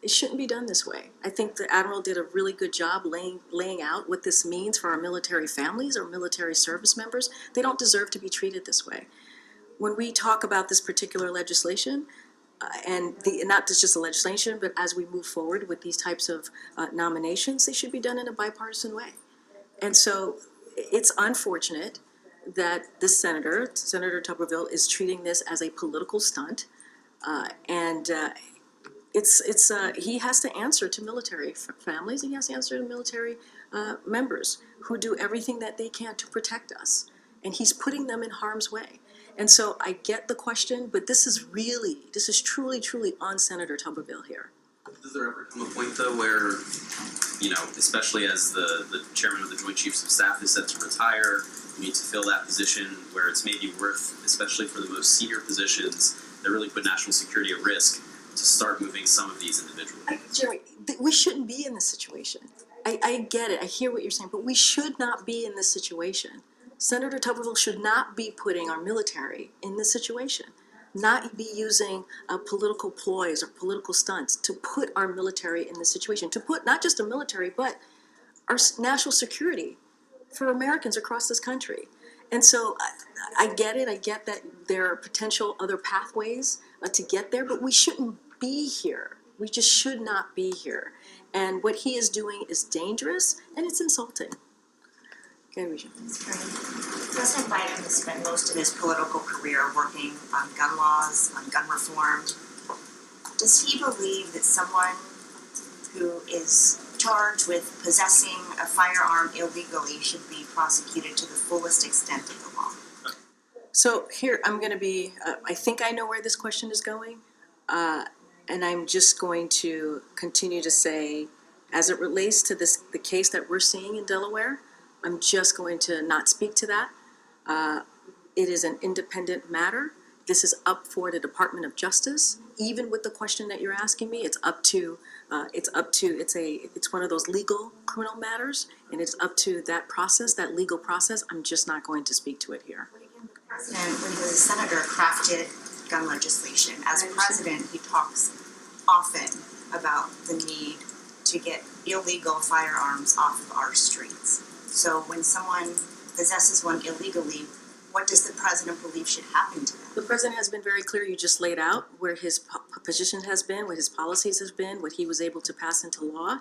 It shouldn't be done this way. I think the Admiral did a really good job laying out what this means for our military families or military service members. They don't deserve to be treated this way. When we talk about this particular legislation, not just the legislation, but as we move forward with these types of nominations, they should be done in a bipartisan way. And so it's unfortunate that this Senator Tuberville, is treating this as a political stunt, he has to answer to military families. He has to answer to military members who do everything that they can to protect us, and he's putting them in harm's way. And so I get the question, but this is truly on Senator Tuberville here. Does there ever come a point, though, where, especially as the chairman of the Joint Chiefs of Staff is set to retire, you need to fill that position where it's maybe worth, especially for the most senior positions that really put national security at risk, to start moving some of these individuals? Jerry, we shouldn't be in this situation. I get it. I hear what you're saying, but we should not be in this situation. Senator Tuberville should not be putting our military in this situation, not be using political ploys or political stunts to put our military in this situation, to put not just our military, but our national security for Americans across this country. And so I get it. I get that there are potential other pathways to get there, but we shouldn't be here. We just should not be here. And what he is doing is dangerous, and it's insulting. President Biden has spent most of his political career working on gun laws, on gun reform. Does he believe that someone who is charged with possessing a firearm illegally should be prosecuted to the fullest extent of the law? So here, I'm going to be, I think I know where this question is going, and I'm just going to continue to say As it relates to the case that we're seeing in Delaware, I'm just going to not speak to that. It is an independent matter. This is up for the Department of Justice. Even with the question that you're asking me, it's one of those legal criminal matters, and it's up to that process, that legal process. I'm just not going to speak to it here. The president, when he was a senator, crafted gun legislation. As president, he talks often about the need to get illegal firearms off of our streets. So when someone possesses one illegally, what does the president believe should happen to them? The president has been very clear. You just laid out where his position has been, what his policies has been, what he was able to pass into law.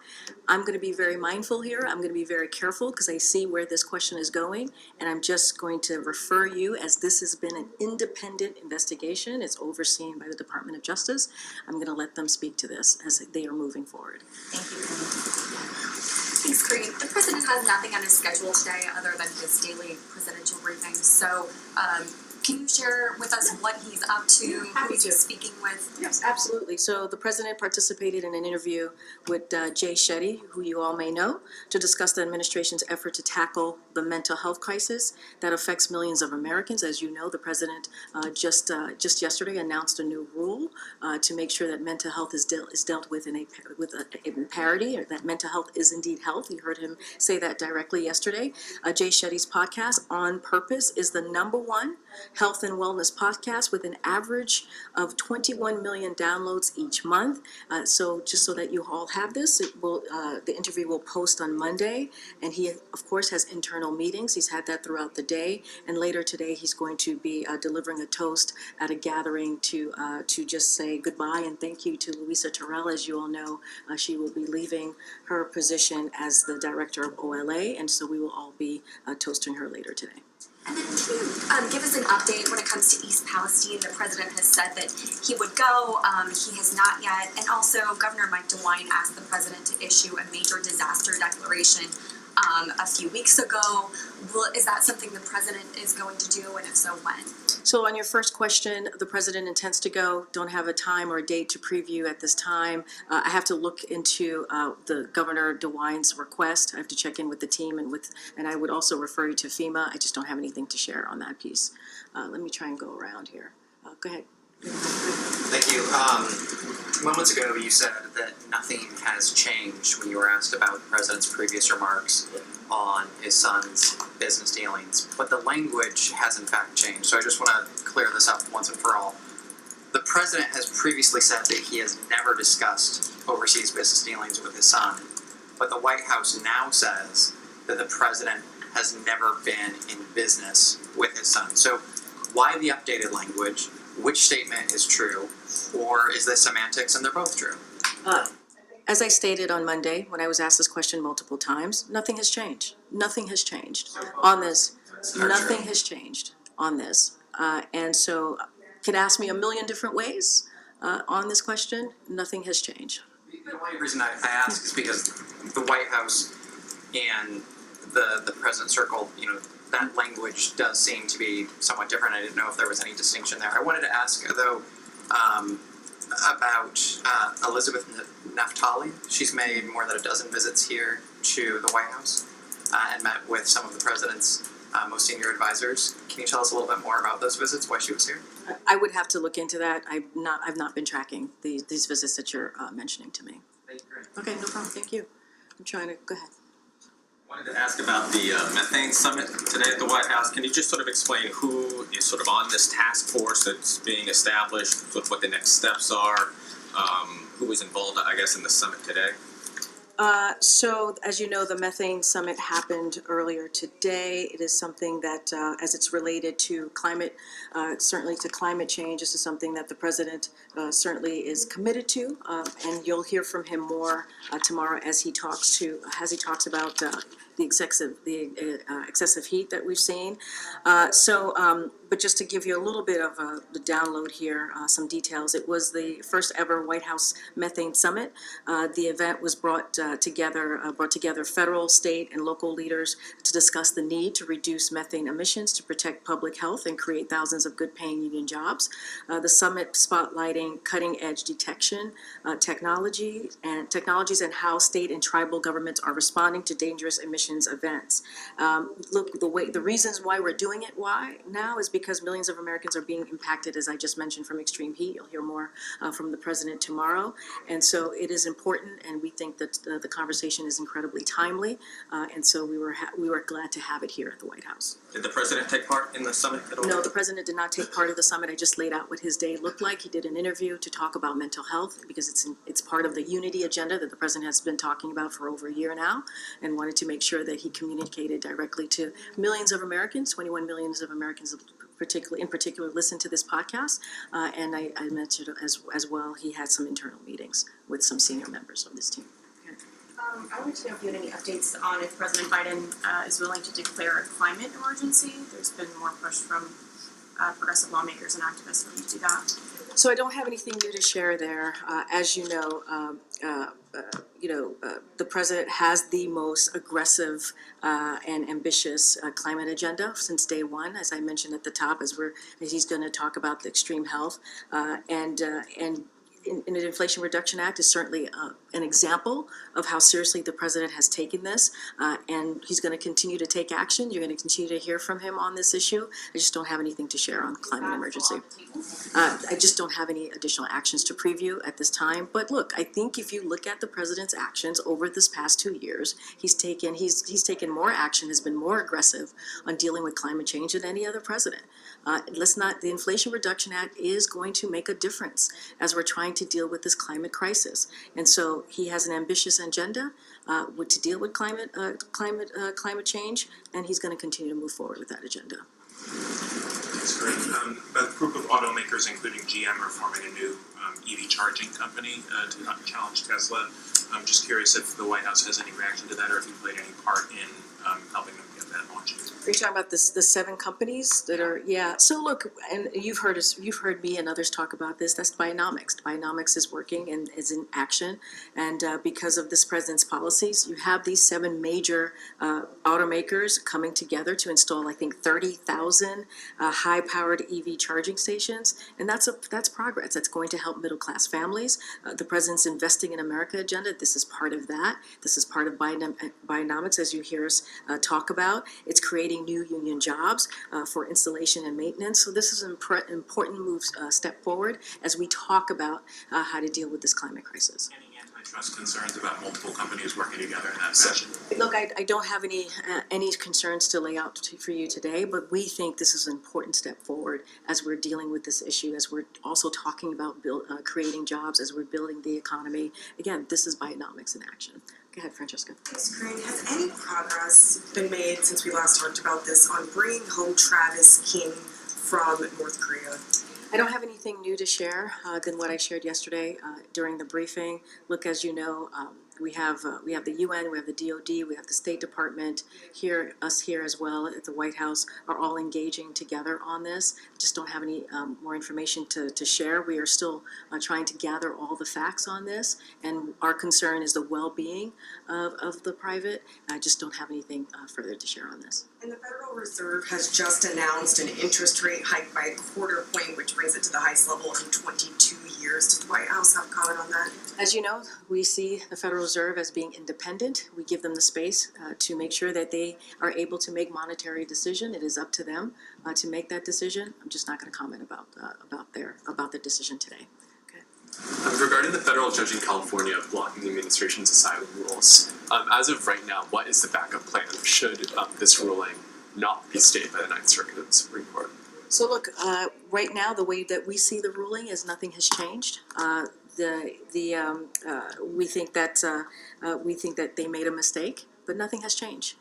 I'm going to be very mindful here. I'm going to be very careful because I see where this question is going, and I'm just going to refer you, as this has been an independent investigation. It's overseen by the Department of Justice. I'm going to let them speak to this as they are moving forward. Thank you. Thanks, Kareem. The president has nothing on his schedule today other than his daily presidential briefing. So, can you share with us what he's up to, who he's speaking with? Yes, absolutely. So the president participated in an interview with Jay Shetty, who you all may know, to discuss the administration's effort to tackle the mental health crisis that affects millions of Americans. As you know, the president just yesterday announced a new rule to make sure that mental health is dealt with in parity, or that mental health is indeed health. You heard him say that directly yesterday. Jay Shetty's podcast, On Purpose, is the #1 health and wellness podcast with an average of 21 million downloads each month. So just so that you all have this, the interview will post on Monday, and he of course has internal meetings. He's had that throughout the day, and later today he's going to be delivering a toast at a gathering to just say goodbye and thank you to Louisa Terrell. As you all know, she will be leaving her position as the director of OLA, and so we will all be toasting her later today. And then can you give us an update when it comes to East Palestine? The president has said that he would go. He has not yet. And also, Governor Mike DeWine asked the president to issue a major disaster declaration a few weeks ago. Is that something the president is going to do, and if so, when? So on your first question, the president intends to go. Don't have a time or a date to preview at this time. I have to look into the Governor DeWine's request. I have to check in with the team and I would also refer you to FEMA. I just don't have anything to share on that piece. Let me try and go around here. Go ahead. Thank you. Moments ago, you said that nothing has changed when you were asked about the president's previous remarks on his son's business dealings, but the language has in fact changed. So I just want to clear this up once and for all. The president has previously said that he has never discussed overseas business dealings with his son, but the White House now says that the president has never been in business with his son. So why the updated language? Which statement is true, or is this semantics and they're both true? As I stated on Monday, when I was asked this question multiple times, nothing has changed. Nothing has changed on this. Nothing has changed on this. And so, could ask me a million different ways on this question. Nothing has changed. The only reason I ask is because the White House and the president's circle, that language does seem to be somewhat different. I didn't know if there was any distinction there. I wanted to ask, though, about Elizabeth Naftali. She's made more than a dozen visits here to the White House and met with some of the president's most senior advisors. Can you tell us a little bit more about those visits, why she was here? I would have to look into that. I've not been tracking these visits that you're mentioning to me. Thank you. Okay, no problem. Thank you. I'm trying to go ahead. Wanted to ask about the methane summit today at the White House. Can you just sort of explain who is sort of on this task force that's being established, what the next steps are, who was involved, I guess, in the summit today? So, as you know, the methane summit happened earlier today. It is something that, as it's related to climate, certainly to climate change, this is something that the president certainly is committed to, and you'll hear from him more tomorrow as he talks about the excessive heat that we've seen. But just to give you a little bit of the download here, some details. It was the first ever White House methane summit. The event was brought brought together federal, state, and local leaders to discuss the need to reduce methane emissions to protect public health and create thousands of good-paying union jobs. The summit spotlighting cutting-edge detection technologies and how state and tribal governments are responding to dangerous emissions events. Look, the reasons why we're doing it now is because millions of Americans are being impacted, as I just mentioned, from extreme heat. You'll hear more from the president tomorrow. And so it is important, and we think that the conversation is incredibly timely. And so we were glad to have it here at the White House. Did the president take part in the summit at all? No, the president did not take part of the summit. I just laid out what his day looked like. He did an interview to talk about mental health because it's part of the unity agenda that the president has been talking about for over a year now, and wanted to make sure that he communicated directly to millions of Americans. 21 million of Americans in particular listen to this podcast, and I mentioned as well he had some internal meetings with some senior members of this team. I wanted to know if you had any updates on if President Biden is willing to declare a climate emergency. There's been more push from progressive lawmakers and activists for him to do that. So I don't have anything new to share there. As you know, the president has the most aggressive and ambitious climate agenda since day one, as I mentioned at the top, as he's going to talk about the extreme health and in the Inflation Reduction Act is certainly an example of how seriously the president has taken this, and he's going to continue to take action. You're going to continue to hear from him on this issue. I just don't have anything to share on climate emergency. I just don't have any additional actions to preview at this time. But look, I think if you look at the president's actions over this past 2 years, he's taken more action, has been more aggressive on dealing with climate change than any other president. The Inflation Reduction Act is going to make a difference as we're trying to deal with this climate crisis. And so he has an ambitious agenda to deal with climate change, and he's going to continue to move forward with that agenda. That's great. A group of automakers, including GM, are forming a new EV charging company to challenge Tesla. I'm just curious if the White House has any reaction to that, or if you played any part in helping them get that launched. Are you talking about the 7 companies that are? Yeah. So look, and you've heard me and others talk about this. That's Bionomics. Bionomics is working and is in action, and because of this president's policies, you have these 7 major automakers coming together to install, I think, 30,000 high-powered EV charging stations, and that's progress. That's going to help middle-class families. The president's Investing in America agenda. This is part of that. This is part of Bionomics, as you hear us talk about. It's creating new union jobs for installation and maintenance. So this is an important step forward as we talk about how to deal with this climate crisis. Any antitrust concerns about multiple companies working together in that fashion? Look, I don't have any concerns to lay out for you today, but we think this is an important step forward as we're dealing with this issue, as we're also talking about creating jobs, as we're building the economy. Again, this is Bionomics in action. Go ahead, Francesca. Ms. Crane, has any progress been made since we last talked about this on bringing home Travis King from North Korea? I don't have anything new to share than what I shared yesterday during the briefing. Look, as you know, we have the UN, we have the DOD, we have the State Department here, us here as well at the White House are all engaging together on this. Just don't have any more information to share. We are still trying to gather all the facts on this, and our concern is the well-being of the private. I just don't have anything further to share on this. And the Federal Reserve has just announced an interest rate hike by a quarter point, which brings it to the highest level in 22 years. Does the White House have comment on that? As you know, we see the Federal Reserve as being independent. We give them the space to make sure that they are able to make monetary decision. It is up to them to make that decision. I'm just not going to comment about the decision today. Regarding the federal judge in California blocking the administration's asylum rules, as of right now, what is the backup plan should this ruling not be stayed by the Ninth Circuit of the Supreme Court? So look, right now, the way that we see the ruling is nothing has changed. We think that they made a mistake, but nothing has changed.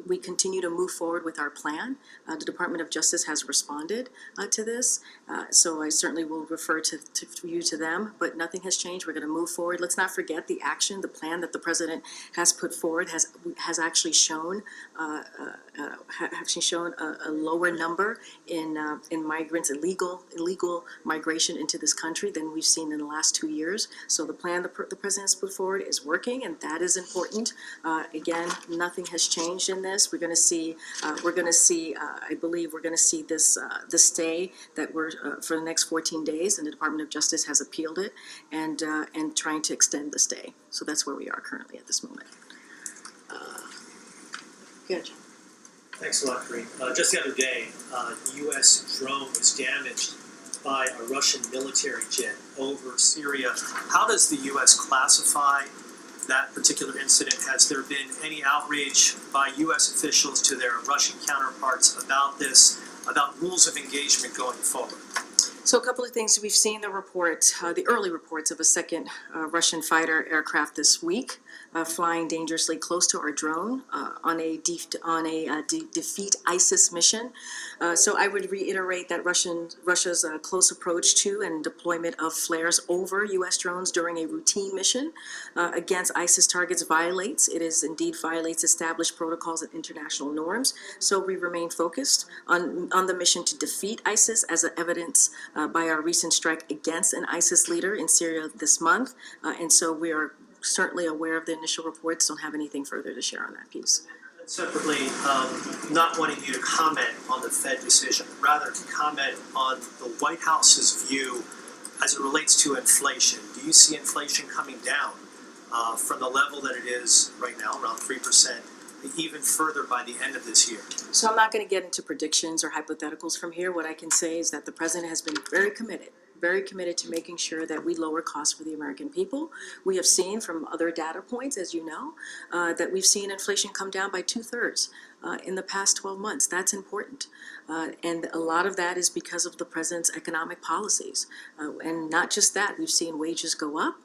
We continue to move forward with our plan. The Department of Justice has responded to this, so I certainly will refer to you to them, but nothing has changed. We're going to move forward. Let's not forget the action, the plan that the President has put forward has actually shown a lower number in migrants, illegal migration into this country than we've seen in the last 2 years. So the plan the President has put forward is working, and that is important. Again, nothing has changed in this. We're going to see. I believe we're going to see this the stay that we're for the next 14 days, and the Department of Justice has appealed it and trying to extend the stay. So that's where we are currently at this moment. Good. Thanks a lot, Karine. Just the other day, a U.S. drone was damaged by a Russian military jet over Syria. How does the U.S. classify that particular incident? Has there been any outrage by U.S. officials to their Russian counterparts about this, about rules of engagement going forward? So a couple of things. We've seen the reports, the early reports of a second Russian fighter aircraft this week flying dangerously close to our drone on a defeat ISIS mission. So I would reiterate that Russia's close approach to and deployment of flares over U.S. drones during a routine mission against ISIS targets violates established protocols and international norms. So we remain focused on the mission to defeat ISIS, as evidence by our recent strike against an ISIS leader in Syria this month. And so we are certainly aware of the initial reports, don't have anything further to share on that piece. Separately, not wanting you to comment on the Fed decision, rather to comment on the White House's view as it relates to inflation. Do you see inflation coming down from the level that it is right now, around 3%, even further by the end of this year? So I'm not going to get into predictions or hypotheticals from here. What I can say is that the President has been very committed to making sure that we lower costs for the American people. We have seen from other data points, as you know, that we've seen inflation come down by 2/3 in the past 12 months. That's important. And a lot of that is because of the President's economic policies. And not just that, we've seen wages go up.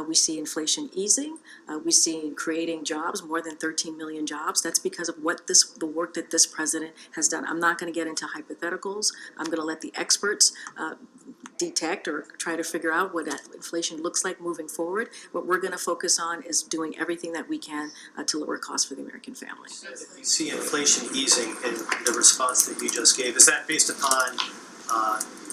We see inflation easing. We see creating jobs, more than 13 million jobs. That's because of the work that this President has done. I'm not going to get into hypotheticals. I'm going to let the experts detect or try to figure out what that inflation looks like moving forward. What we're going to focus on is doing everything that we can to lower costs for the American family. If you see inflation easing in the response that you just gave, is that based upon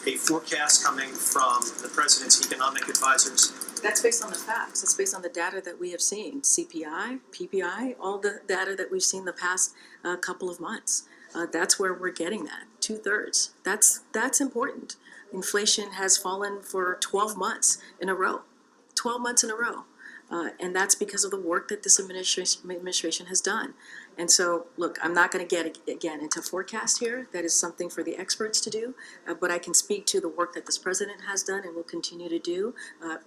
a forecast coming from the President's economic advisors? That's based on the facts. It's based on the data that we have seen. CPI, PPI, all the data that we've seen the past couple of months. That's where we're getting that, 2/3. That's important. Inflation has fallen for 12 months in a row, 12 months in a row. And that's because of the work that this administration has done. And so, look, I'm not going to get, again, into forecast here. That is something for the experts to do. But I can speak to the work that this President has done and will continue to do.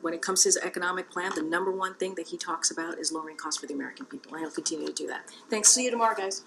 When it comes to his economic plan, the number one thing that he talks about is lowering costs for the American people. And he'll continue to do that. Thanks. See you tomorrow, guys.